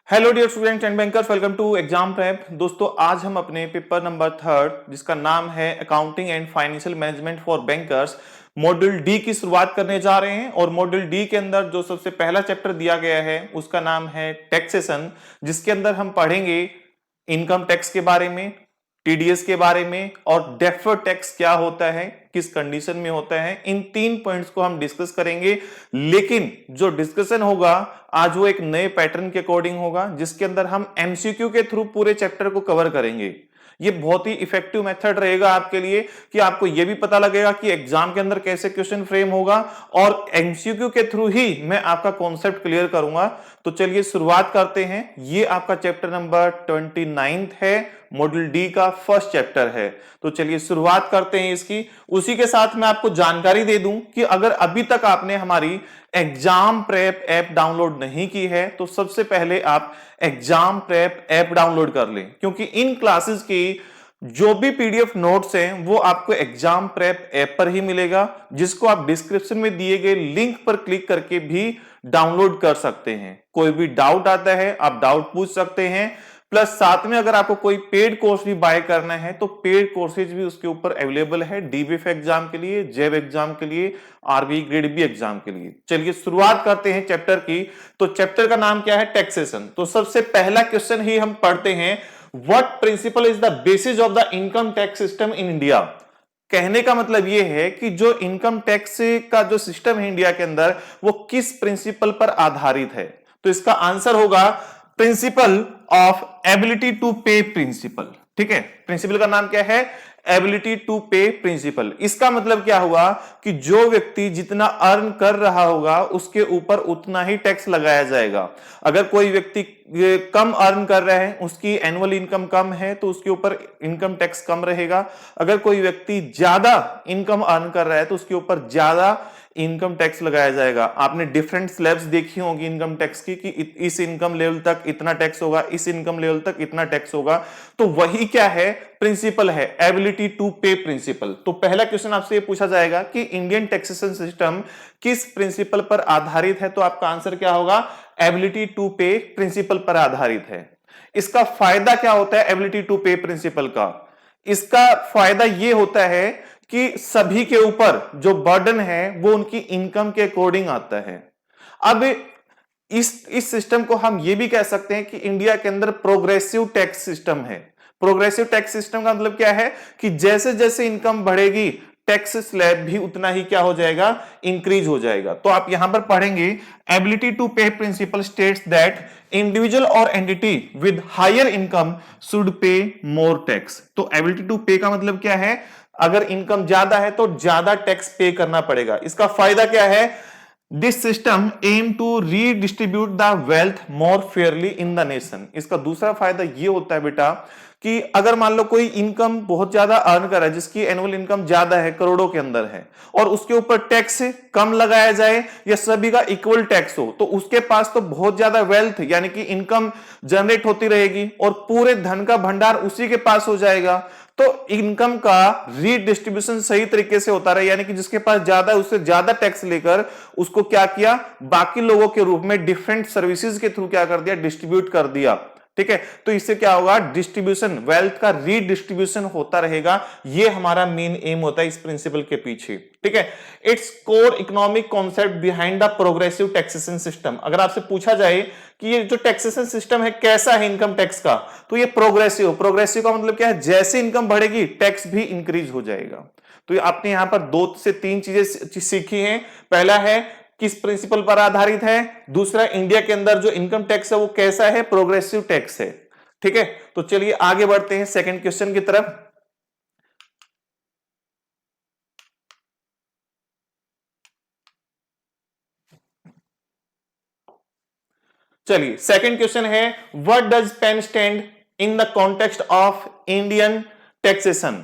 Hello dear students and bankers, welcome to exam prep. दोस्तों, आज हम अपने पेपर नंबर 3 जिसका नाम है accounting and financial management for bankers module D की शुरुआत करने जा रहे हैं। और मॉड्यूल डी के अंदर जो सबसे पहला चैप्टर दिया गया है उसका नाम है टैक्सेशन, जिसके अंदर हम पढ़ेंगे इनकम टैक्स के बारे में, टीडीएस के बारे में और डेफर्ड टैक्स क्या होता है, किस कंडीशन में होता है। इन 3 पॉइंट्स को हम डिस्कस करेंगे। लेकिन जो डिस्कशन होगा आज वो एक नए पैटर्न के अकॉर्डिंग होगा, जिसके अंदर हम एमसीक्यू के थ्रू पूरे चैप्टर को कवर करेंगे। ये बहुत ही इफेक्टिव मेथड रहेगा आपके लिए कि आपको ये भी पता लगेगा कि एग्जाम के अंदर कैसे क्वेश्चन फ्रेम होगा और एमसीक्यू के थ्रू ही मैं आपका कॉन्सेप्ट क्लियर करूंगा। तो चलिए शुरुआत करते हैं। ये आपका चैप्टर नंबर 29 है, मॉड्यूल डी का फर्स्ट चैप्टर है। तो चलिए शुरुआत करते हैं इसकी। उसी के साथ मैं आपको जानकारी दे दूं कि अगर अभी तक आपने हमारी एग्जाम प्रेप ऐप डाउनलोड नहीं की है तो सबसे पहले आप एग्जाम प्रेप ऐप डाउनलोड कर लें, क्योंकि इन क्लासेस की जो भी पीडीएफ नोट्स हैं वो आपको एग्जाम प्रेप ऐप पर ही मिलेगा, जिसको आप डिस्क्रिप्शन में दिए गए लिंक पर क्लिक करके भी डाउनलोड कर सकते हैं। कोई भी डाउट आता है आप डाउट पूछ सकते हैं। प्लस साथ में अगर आपको कोई पेड कोर्स भी बाय करना है तो पेड कोर्सेज भी उसके ऊपर अवेलेबल है, डीबीएफ एग्जाम के लिए, जेब एग्जाम के लिए, आरबी ग्रेड बी एग्जाम के लिए। चलिए शुरुआत करते हैं चैप्टर की। तो चैप्टर का नाम क्या है? टैक्सेशन। तो सबसे पहला क्वेश्चन ही हम पढ़ते हैं, what principle is the basis of the income tax system in India. कहने का मतलब यह है कि जो इनकम टैक्स का जो सिस्टम है इंडिया के अंदर वो किस प्रिंसिपल पर आधारित है। तो इसका आंसर होगा principle of ability to pay principal. ठीक है, प्रिंसिपल का नाम क्या है? Ability to pay principal. इसका मतलब क्या हुआ कि जो व्यक्ति जितना अर्न कर रहा होगा उसके ऊपर उतना ही टैक्स लगाया जाएगा। अगर कोई व्यक्ति कम अर्न कर रहा है, उसकी एनुअल इनकम कम है, तो उसके ऊपर इनकम टैक्स कम रहेगा। अगर कोई व्यक्ति ज्यादा इनकम अर्न कर रहा है तो उसके ऊपर ज्यादा इनकम टैक्स लगाया जाएगा। आपने डिफरेंट स्लैब्स देखी होगी इनकम टैक्स की कि इस इनकम लेवल तक इतना टैक्स होगा, इस इनकम लेवल तक इतना टैक्स होगा। तो वही क्या है? प्रिंसिपल है, एबिलिटी टू पे प्रिंसिपल। तो पहला क्वेश्चन आपसे ये पूछा जाएगा कि इंडियन टैक्सेशन सिस्टम किस प्रिंसिपल पर आधारित है, तो आपका आंसर क्या होगा? एबिलिटी टू पे प्रिंसिपल पर आधारित है। इसका फायदा क्या होता है एबिलिटी टू पे प्रिंसिपल का? इसका फायदा यह होता है कि सभी के ऊपर जो बर्डन है वो उनकी इनकम के अकॉर्डिंग आता है। अब इस सिस्टम को हम ये भी कह सकते हैं कि इंडिया के अंदर प्रोग्रेसिव टैक्स सिस्टम है। प्रोग्रेसिव टैक्स सिस्टम का मतलब क्या है कि जैसे जैसे इनकम बढ़ेगी टैक्स स्लैब भी उतना ही क्या हो जाएगा? इंक्रीज हो जाएगा। तो आप यहां पर पढ़ेंगे ability to pay principle states that individual or entity with higher income should pay more tax. तो एबिलिटी टू पे का मतलब क्या है? अगर इनकम ज्यादा है तो ज्यादा टैक्स पे करना पड़ेगा। इसका फायदा क्या है? This system aim to redistribute the wealth more fairly in the nation. इसका दूसरा फायदा यह होता है बेटा कि अगर मान लो कोई इनकम बहुत ज्यादा अर्न कर रहा है, जिसकी एनुअल इनकम ज्यादा है, करोड़ों के अंदर है, और उसके ऊपर टैक्स कम लगाया जाए या सभी का इक्वल टैक्स हो, तो उसके पास तो बहुत ज्यादा वेल्थ यानी कि इनकम जनरेट होती रहेगी और पूरे धन का भंडार उसी के पास हो जाएगा। तो इनकम का रीडिस्ट्रीब्यूशन सही तरीके से होता रहा, यानी कि जिसके पास ज्यादा है उससे ज्यादा टैक्स लेकर उसको क्या किया? बाकी लोगों के रूप में डिफरेंट सर्विसेज के थ्रू क्या कर दिया? डिस्ट्रीब्यूट कर दिया। ठीक है, तो इससे क्या होगा? डिस्ट्रीब्यूशन, वेल्थ का रीडिस्ट्रीब्यूशन होता रहेगा। ये हमारा मेन एम होता है इस प्रिंसिपल के पीछे। ठीक है, its core economic concept behind the progressive taxation system. अगर आपसे पूछा जाए कि ये जो टैक्सेशन सिस्टम है कैसा है इनकम टैक्स का, तो ये प्रोग्रेसिव। प्रोग्रेसिव का मतलब क्या है? जैसे इनकम बढ़ेगी टैक्स भी इंक्रीज हो जाएगा। तो आपने यहां पर 2 से 3 चीजें सीखी हैं। पहला है किस प्रिंसिपल पर आधारित है, दूसरा इंडिया के अंदर जो इनकम टैक्स है वो कैसा है? प्रोग्रेसिव टैक्स है। ठीक है, तो चलिए आगे बढ़ते हैं सेकंड क्वेश्चन की तरफ। चलिए सेकंड क्वेश्चन है, what does PAN stand in the context of Indian taxation.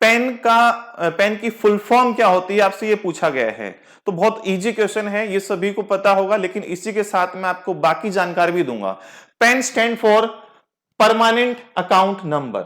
PAN की फुल फॉर्म क्या होती है, आपसे ये पूछा गया है। तो बहुत इजी क्वेश्चन है, ये सभी को पता होगा, लेकिन इसी के साथ मैं आपको बाकी जानकारी भी दूंगा। PAN stand for permanent account number.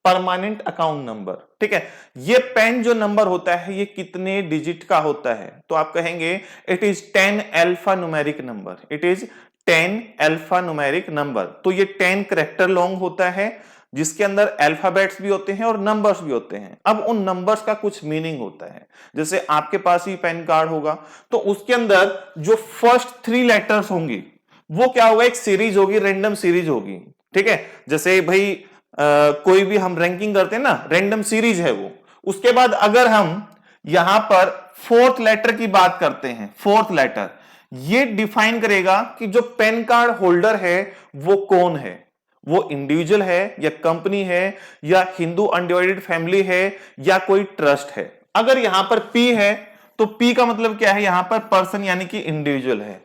Permanent account number, ठीक है। ये पेन जो नंबर होता है ये कितने डिजिट का होता है? तो आप कहेंगे it is 10 alpha numeric number. It is 10 alpha numeric number. तो ये 10 कैरेक्टर लॉन्ग होता है, जिसके अंदर अल्फाबेट्स भी होते हैं और नंबर्स भी होते हैं। अब उन नंबर्स का कुछ मीनिंग होता है। जैसे आपके पास ही पैन कार्ड होगा, तो उसके अंदर जो फर्स्ट 3 लेटर्स होंगी वो क्या होगा, एक सीरीज होगी, रैंडम सीरीज होगी। ठीक है, जैसे भाई कोई भी हम रैंकिंग करते हैं ना, रैंडम सीरीज है वो। उसके बाद अगर हम यहां पर फोर्थ लेटर की बात करते हैं, फोर्थ लेटर ये डिफाइन करेगा कि जो पैन कार्ड होल्डर है वो कौन है, वो इंडिविजुअल है या कंपनी है या हिंदू अनडिवाइडेड फैमिली है या कोई ट्रस्ट है। अगर यहां पर पी है तो पी का मतलब क्या है, यहां पर पर्सन यानी कि इंडिविजुअल है।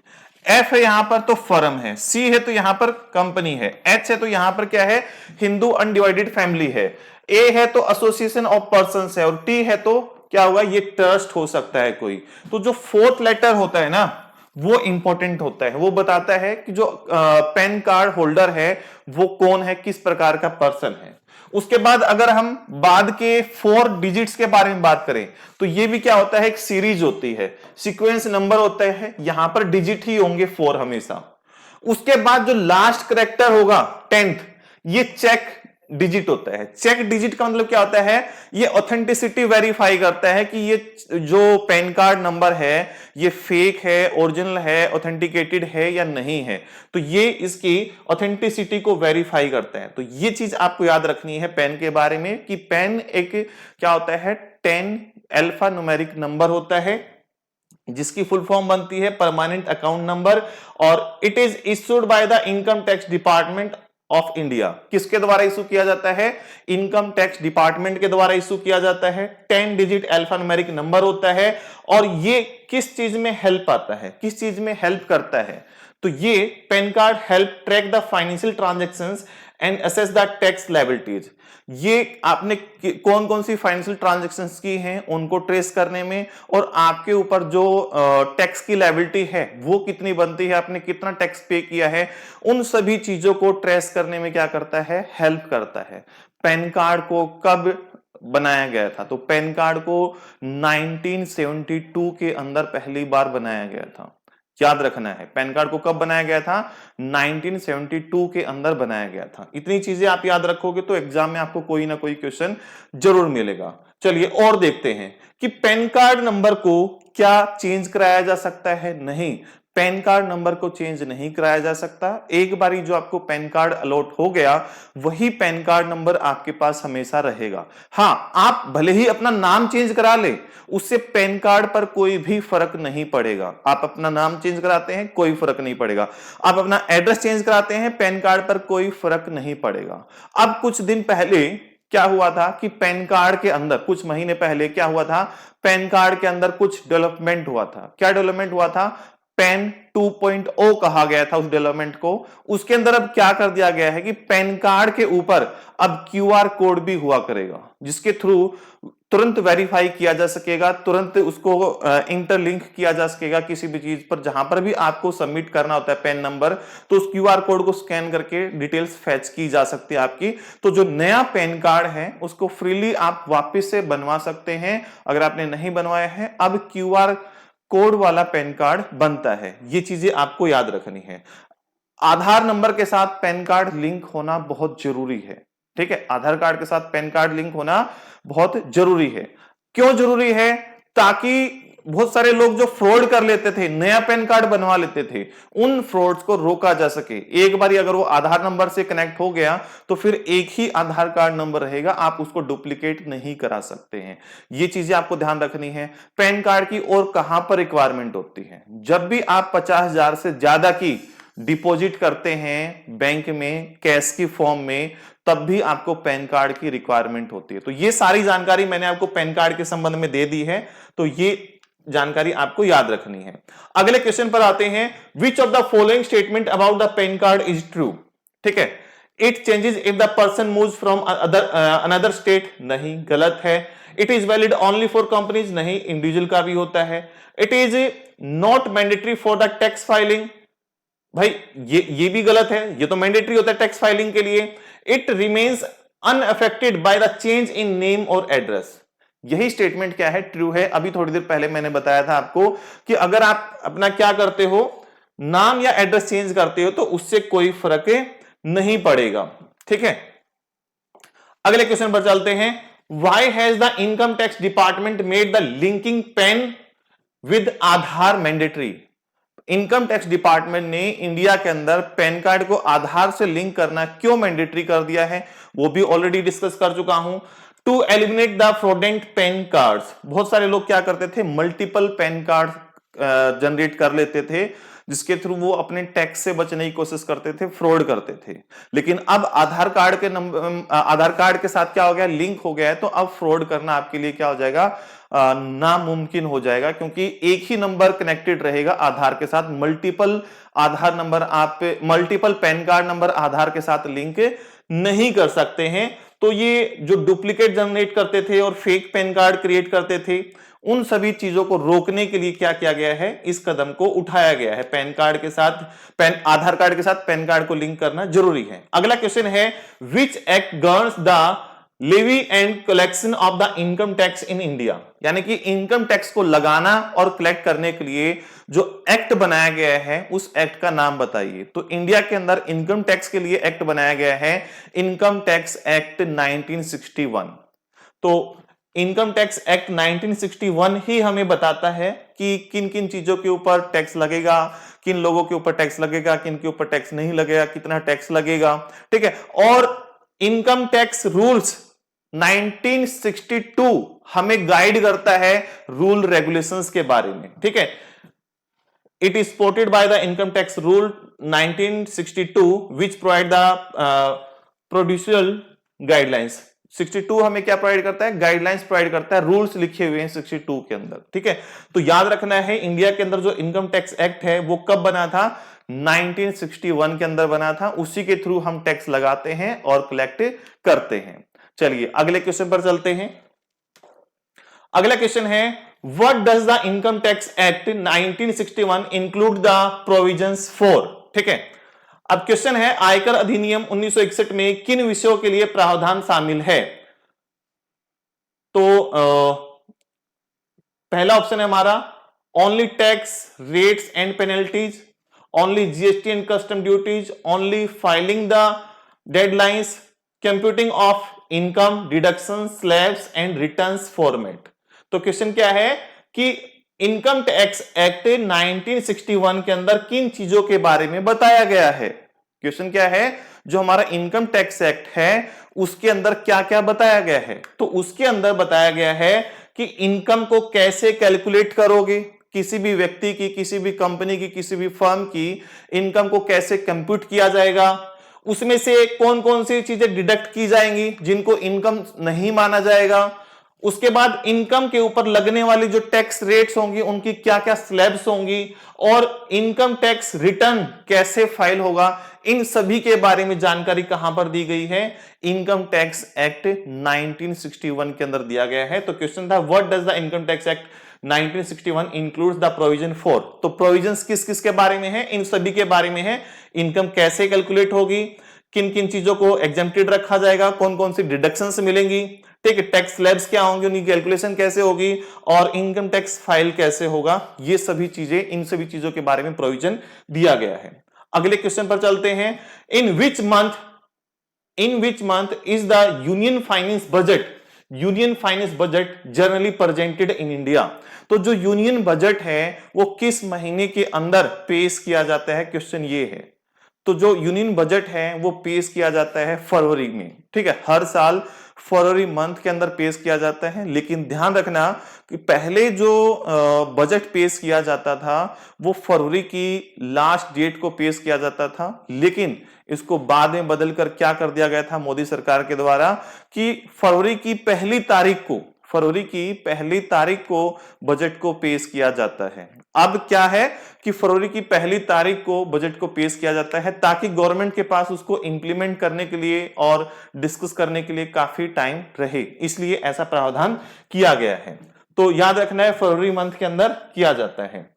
एफ है यहां पर तो फर्म है, सी है तो यहां पर कंपनी है, एच है तो यहां पर क्या है, हिंदू अनडिवाइडेड फैमिली है, ए है तो एसोसिएशन ऑफ पर्संस है और टी है तो क्या होगा, ये ट्रस्ट हो सकता है कोई। तो जो फोर्थ लेटर होता है ना वो इंपॉर्टेंट होता है, वो बताता है कि जो पैन कार्ड होल्डर है वो कौन है, किस प्रकार का पर्सन है। उसके बाद अगर हम बाद के 4 डिजिट्स के बारे में बात करें तो ये भी क्या होता है, एक सीरीज होती है, सीक्वेंस नंबर होता है, यहां पर डिजिट ही होंगे 4 हमेशा। उसके बाद जो लास्ट कैरेक्टर होगा 10th, ये चेक डिजिट होता है। चेक डिजिट का मतलब क्या होता है, ये ऑथेंटिसिटी वेरीफाई करता है कि ये जो पैन कार्ड नंबर है ये फेक है, ओरिजिनल है, ऑथेंटिकेटेड है या नहीं है। तो ये इसकी ऑथेंटिसिटी को वेरीफाई करता है। तो ये चीज आपको याद रखनी है पैन के बारे में कि पैन एक क्या होता है, 10 अल्फा न्यूमेरिक नंबर होता है जिसकी फुल फॉर्म बनती है परमानेंट अकाउंट नंबर, और it is issued by the income tax department of India. किसके द्वारा इशू किया जाता है, इनकम टैक्स डिपार्टमेंट के द्वारा इशू किया जाता है। 10 डिजिट अल्फा न्यूमेरिक नंबर होता है और ये किस चीज में हेल्प आता है, किस चीज में हेल्प करता है, तो ये pan card help track the financial transactions and assess the tax liabilities. ये आपने कौन कौन सी फाइनेंशियल ट्रांजैक्शंस की हैं उनको ट्रेस करने में, और आपके ऊपर जो टैक्स की लायबिलिटी है वो कितनी बनती है, आपने कितना टैक्स पे किया है, उन सभी चीजों को ट्रेस करने में क्या करता है, हेल्प करता है। पैन कार्ड को कब बनाया गया था, तो पैन कार्ड को 1972 के अंदर पहली बार बनाया गया था। याद रखना है, पैन कार्ड को कब बनाया गया था, 1972 के अंदर बनाया गया था। इतनी चीजें आप याद रखोगे तो एग्जाम में आपको कोई ना कोई क्वेश्चन जरूर मिलेगा। चलिए और देखते हैं कि पैन कार्ड नंबर को क्या चेंज कराया जा सकता है। नहीं, पैन कार्ड नंबर को चेंज नहीं कराया जा सकता। एक बारी जो आपको पैन कार्ड अलॉट हो गया वही पैन कार्ड नंबर आपके पास हमेशा रहेगा। हां, आप भले ही अपना नाम चेंज करा ले, उससे पैन कार्ड पर कोई भी फर्क नहीं पड़ेगा। आप अपना नाम चेंज कराते हैं, कोई फर्क नहीं पड़ेगा। आप अपना एड्रेस चेंज कराते हैं, पैन कार्ड पर कोई फर्क नहीं पड़ेगा। अब कुछ दिन पहले क्या हुआ था कि पैन कार्ड के अंदर, कुछ महीने पहले क्या हुआ था, पैन कार्ड के अंदर कुछ डेवलपमेंट हुआ था। क्या डेवलपमेंट हुआ था, पैन 2.0 कहा गया था उस डेवलपमेंट को। उसके अंदर अब क्या कर दिया गया है कि पैन कार्ड के ऊपर अब क्यूआर कोड भी हुआ करेगा, जिसके थ्रू तुरंत वेरीफाई किया जा सकेगा, तुरंत उसको इंटरलिंक किया जा सकेगा किसी भी चीज पर। जहां पर भी आपको सबमिट करना होता है पैन नंबर, तो उस क्यूआर कोड को स्कैन करके डिटेल्स फैच की जा सकती है आपकी। तो जो नया पैन कार्ड है उसको फ्रीली आप वापस से बनवा सकते हैं। अगर आपने नहीं बनवाया है, अब क्यूआर कोड वाला पैन कार्ड बनता है। ये चीजें आपको याद रखनी है। आधार नंबर के साथ पैन कार्ड लिंक होना बहुत जरूरी है। ठीक है, आधार कार्ड के साथ पैन कार्ड लिंक होना बहुत जरूरी है। क्यों जरूरी है, ताकि बहुत सारे लोग जो फ्रॉड कर लेते थे, नया पैन कार्ड बनवा लेते थे, उन फ्रॉड्स को रोका जा सके। एक बार अगर वो आधार नंबर से कनेक्ट हो गया तो फिर एक ही आधार कार्ड नंबर रहेगा, आप उसको डुप्लीकेट नहीं करा सकते हैं। ये चीजें आपको ध्यान रखनी है। पैन कार्ड की और कहां पर रिक्वायरमेंट होती है, जब भी आप 50,000 से ज्यादा की डिपॉजिट करते हैं बैंक में कैश की फॉर्म में, तब भी आपको पैन कार्ड की रिक्वायरमेंट होती है। तो ये सारी जानकारी मैंने आपको पैन कार्ड के संबंध में दे दी है, तो ये जानकारी आपको याद रखनी है। अगले क्वेश्चन पर आते हैं, which of the following statement about the pan card is true. ठीक है, it changes if the person moves from another state, नहीं, गलत है। It is valid only for companies, नहीं, इंडिविजुअल का भी होता है। It is not mandatory for the tax filing, भाई ये भी गलत है, ये तो मैंडेटरी होता है टैक्स फाइलिंग के लिए। It remains unaffected by the change in name और एड्रेस, यही स्टेटमेंट क्या है, ट्रू है। अभी थोड़ी देर पहले मैंने बताया था आपको कि अगर आप अपना क्या करते हो, नाम या एड्रेस चेंज करते हो तो उससे कोई फर्क नहीं पड़ेगा। ठीक है, अगले क्वेश्चन पर चलते हैं। Why has the income tax department made the linking PAN with Aadhaar mandatory? Income tax department ने इंडिया के अंदर पैन कार्ड को आधार से लिंक करना क्यों मैंडेटरी कर दिया है, वो भी ऑलरेडी डिस्कस कर चुका हूं। To eliminate the fraudulent PAN cards, बहुत सारे लोग क्या करते थे, मल्टीपल पैन कार्ड जनरेट कर लेते थे, जिसके थ्रू वो अपने टैक्स से बचने की कोशिश करते थे, फ्रॉड करते थे। लेकिन अब आधार कार्ड के नंबर, आधार कार्ड के साथ क्या हो गया, लिंक हो गया है, तो अब फ्रॉड करना आपके लिए क्या हो जाएगा, नामुमकिन हो जाएगा, क्योंकि एक ही नंबर कनेक्टेड रहेगा आधार के साथ। मल्टीपल आधार नंबर, आप मल्टीपल पैन कार्ड नंबर आधार के साथ लिंक नहीं कर सकते हैं। तो ये जो डुप्लीकेट जनरेट करते थे और फेक पैन कार्ड क्रिएट करते थे, उन सभी चीजों को रोकने के लिए क्या किया गया है, इस कदम को उठाया गया है। पैन कार्ड के साथ आधार कार्ड के साथ पैन कार्ड को लिंक करना जरूरी है। अगला क्वेश्चन है, which act governs the levy and collection of the income tax in India? यानी कि इनकम टैक्स को लगाना और कलेक्ट करने के लिए जो एक्ट बनाया गया है, उस एक्ट का नाम बताइए। तो इंडिया के अंदर इनकम टैक्स के लिए एक्ट बनाया गया है, इनकम टैक्स एक्ट 1961। तो इनकम टैक्स एक्ट 1961 ही हमें बताता है कि किन किन चीजों के ऊपर टैक्स लगेगा, किन लोगों के ऊपर टैक्स लगेगा, किन के ऊपर टैक्स नहीं लगेगा, कितना टैक्स लगेगा। ठीक है, और इनकम टैक्स रूल्स 1962 हमें गाइड करता है रूल रेगुलेशंस के बारे में। ठीक है, it is supported by the income tax rule 1962 which provide the procedural guidelines. 62 हमें क्या प्रोवाइड करता है, गाइडलाइंस प्रोवाइड करता है, रूल्स लिखे हुए हैं 62 के अंदर। ठीक है, तो याद रखना है, इंडिया के अंदर जो इनकम टैक्स एक्ट है वो कब बना था, 1961 के अंदर बना था। उसी के थ्रू हम टैक्स लगाते हैं और कलेक्ट करते हैं। चलिए अगले क्वेश्चन पर चलते हैं। अगला क्वेश्चन है, what does the income tax act 1961 include the provisions for? ठीक है, अब क्वेश्चन है, आयकर अधिनियम 1961 में किन विषयों के लिए प्रावधान शामिल है? तो पहला ऑप्शन है हमारा only tax rates and penalties, only GST and custom duties, only filing the deadlines, computing of income, deduction, slabs and returns format. तो क्वेश्चन क्या है कि इनकम टैक्स एक्ट 1961 के अंदर किन चीजों के बारे में बताया गया है? क्वेश्चन क्या है, जो हमारा इनकम टैक्स एक्ट है उसके अंदर क्या क्या बताया गया है? तो उसके अंदर बताया गया है कि इनकम को कैसे कैलकुलेट करोगे, किसी भी व्यक्ति की, किसी भी कंपनी की, किसी भी फर्म की इनकम को कैसे कंप्यूट किया जाएगा, उसमें से कौन कौन सी चीजें डिडक्ट की जाएंगी जिनको इनकम नहीं माना जाएगा, उसके बाद इनकम के ऊपर लगने वाली जो टैक्स रेट्स होंगी उनकी क्या क्या स्लैब्स होंगी, और इनकम टैक्स रिटर्न कैसे फाइल होगा, इन सभी के बारे में जानकारी कहां पर दी गई है, इनकम टैक्स एक्ट 1961 के अंदर दिया गया है। तो क्वेश्चन था, what does the income tax act 1961 includes the provision for? तो प्रोविजंस किस किस के बारे में है, इन सभी के बारे में है। इनकम कैसे कैलकुलेट होगी, किन किन चीजों को एग्जेम्प्टेड रखा जाएगा, कौन कौन सी डिडक्शंस मिलेंगी, ठीक है, टैक्स स्लैब्स क्या होंगे, उनकी कैलकुलेशन कैसे होगी, और इनकम टैक्स फाइल कैसे होगा, ये सभी चीजें, इन सभी चीजों के बारे में प्रोविजन दिया गया है। अगले क्वेश्चन पर चलते हैं, in which month is the union finance budget, union finance budget generally presented in India? तो जो यूनियन बजट है वो किस महीने के अंदर पेश किया जाता है, क्वेश्चन ये है। तो जो यूनियन बजट है वो पेश किया जाता है फरवरी में। ठीक है, हर साल फरवरी मंथ के अंदर पेश किया जाता है। लेकिन ध्यान रखना कि पहले जो बजट पेश किया जाता था वो फरवरी की लास्ट डेट को पेश किया जाता था, लेकिन इसको बाद में बदलकर क्या कर दिया गया था मोदी सरकार के द्वारा कि फरवरी की पहली तारीख को बजट को पेश किया जाता है। अब क्या है कि फरवरी की पहली तारीख को बजट को पेश किया जाता है ताकि गवर्नमेंट के पास उसको इंप्लीमेंट करने के लिए और डिस्कस करने के लिए काफी टाइम रहे, इसलिए ऐसा प्रावधान किया गया है। तो याद रखना है फरवरी मंथ के अंदर किया जाता है।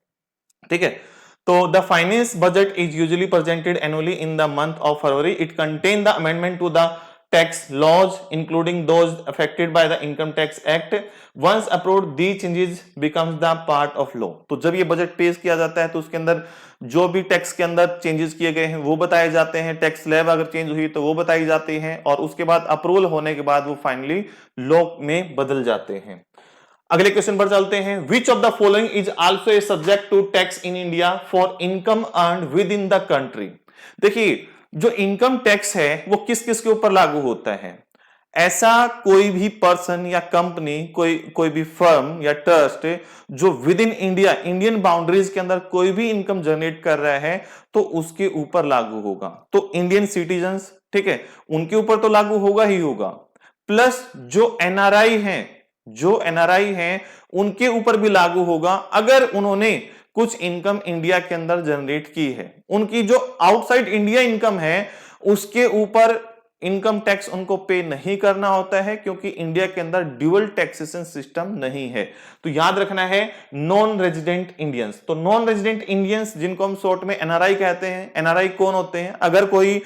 ठीक है, तो the finance budget is usually presented annually in the month of February. It contain the amendment to the tax laws including those affected by the income tax act once approved these changes becomes the part of law। तो जब ये budget पेश किया जाता है तो उसके अंदर जो भी टैक्स के अंदर चेंजेस किए गए हैं वो बताए जाते हैं, टैक्स स्लैब अगर चेंज हुई तो वो बताई जाती हैं और उसके बाद अप्रूवल होने के बाद वो फाइनली लॉ में बदल जाते हैं। अगले क्वेश्चन पर चलते हैं। Which of the following is also a subject to tax in India for income earned within the country. देखिए जो इनकम टैक्स है वो किस किस के ऊपर लागू होता है। ऐसा कोई भी पर्सन या कंपनी, कोई भी फर्म या ट्रस्ट जो with in India, Indian boundaries के अंदर कोई भी इनकम जनरेट कर रहा है तो उसके ऊपर लागू होगा। तो इंडियन सिटीजन्स, ठीक है, उनके ऊपर तो लागू होगा ही होगा, प्लस जो एनआरआई हैं उनके ऊपर भी लागू होगा अगर उन्होंने कुछ इनकम इंडिया के अंदर जनरेट की है। उनकी जो आउटसाइड इंडिया इनकम है उसके ऊपर इनकम टैक्स उनको पे नहीं करना होता है क्योंकि इंडिया के अंदर ड्यूअल टैक्सेशन सिस्टम नहीं है। तो याद रखना है नॉन रेजिडेंट इंडियंस। तो नॉन रेजिडेंट इंडियंस जिनको हम शॉर्ट में एनआरआई कहते हैं, एनआरआई कौन होते हैं? अगर कोई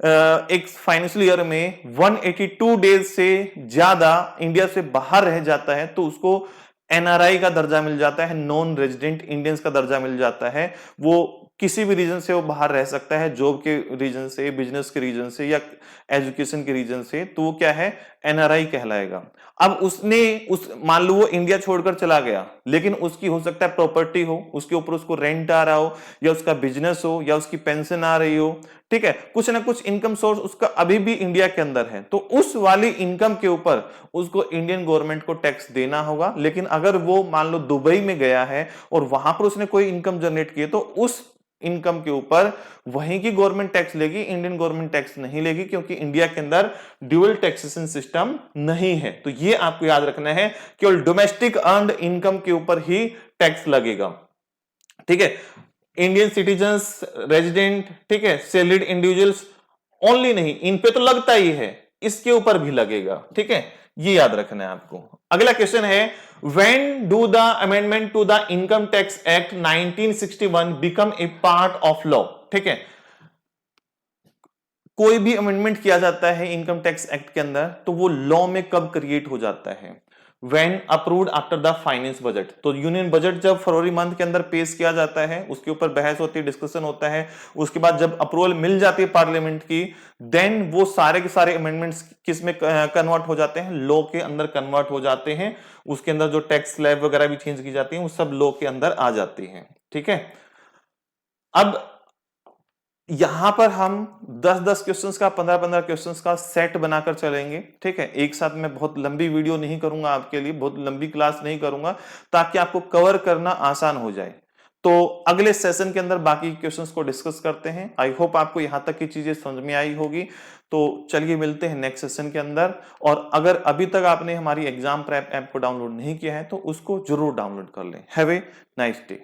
एक फाइनेंशियल ईयर में 182 डेज से ज्यादा इंडिया से बाहर रह जाता है तो उसको एनआरआई का दर्जा मिल जाता है, नॉन रेजिडेंट इंडियंस का दर्जा मिल जाता है। वो किसी भी रीजन से वो बाहर रह सकता है, जॉब के रीजन से, बिजनेस के रीजन से या एजुकेशन के रीजन से, तो वो क्या है? एनआरआई कहलाएगा। अब मान लो वो इंडिया छोड़कर चला गया लेकिन उसकी हो सकता है प्रॉपर्टी हो, उसके ऊपर उसको रेंट आ रहा हो या उसका बिजनेस हो या उसकी पेंशन आ रही हो, ठीक है, कुछ ना कुछ इनकम सोर्स उसका अभी भी इंडिया के अंदर है, तो उस वाली इनकम के ऊपर उसको इंडियन गवर्नमेंट को टैक्स देना होगा। लेकिन अगर वो मान लो दुबई में गया है और वहां पर उसने कोई इनकम जनरेट की है तो उस इनकम के ऊपर वहीं की गवर्नमेंट टैक्स लेगी, इंडियन गवर्नमेंट टैक्स नहीं लेगी क्योंकि इंडिया के अंदर ड्यूअल टैक्सेशन सिस्टम नहीं है। तो ये आपको याद रखना है, केवल डोमेस्टिक अर्न्ड इनकम के ऊपर ही टैक्स लगेगा, ठीक है। इंडियन सिटीजन्स, रेजिडेंट, ठीक है, सैलरीड इंडिविजुअल्स ओनली नहीं, इन पे तो लगता ही है, इसके ऊपर भी लगेगा, ठीक है, ये याद रखना है आपको। अगला क्वेश्चन है when do the amendment to the income tax act 1961 become a part of law. ठीक है, कोई भी अमेंडमेंट किया जाता है इनकम टैक्स एक्ट के अंदर तो वो लॉ में कब क्रिएट हो जाता है? When approved after the finance budget. तो यूनियन बजट जब फरवरी मंथ के अंदर पेश किया जाता है, उसके ऊपर बहस होती है, डिस्कशन होता है, उसके बाद जब अप्रूवल मिल जाती है पार्लियामेंट की, देन वो सारे के सारे अमेंडमेंट्स किस में कन्वर्ट हो जाते हैं? लॉ के अंदर कन्वर्ट हो जाते हैं। उसके अंदर जो टैक्स स्लैब वगैरह भी चेंज की जाती है वो सब लॉ के अंदर आ जाती है, ठीक है। अब यहां पर हम 10-10 क्वेश्चंस का, 15-15 क्वेश्चंस का सेट बनाकर चलेंगे, ठीक है। एक साथ मैं बहुत लंबी वीडियो नहीं करूंगा आपके लिए, बहुत लंबी क्लास नहीं करूंगा ताकि आपको कवर करना आसान हो जाए। तो अगले सेशन के अंदर बाकी क्वेश्चंस को डिस्कस करते हैं। आई होप आपको यहां तक की चीजें समझ में आई होगी। तो चलिए मिलते हैं नेक्स्ट सेशन के अंदर। और अगर अभी तक आपने हमारी एग्जाम प्रेप ऐप को डाउनलोड नहीं किया है तो उसको जरूर डाउनलोड कर लें। Have a nice day.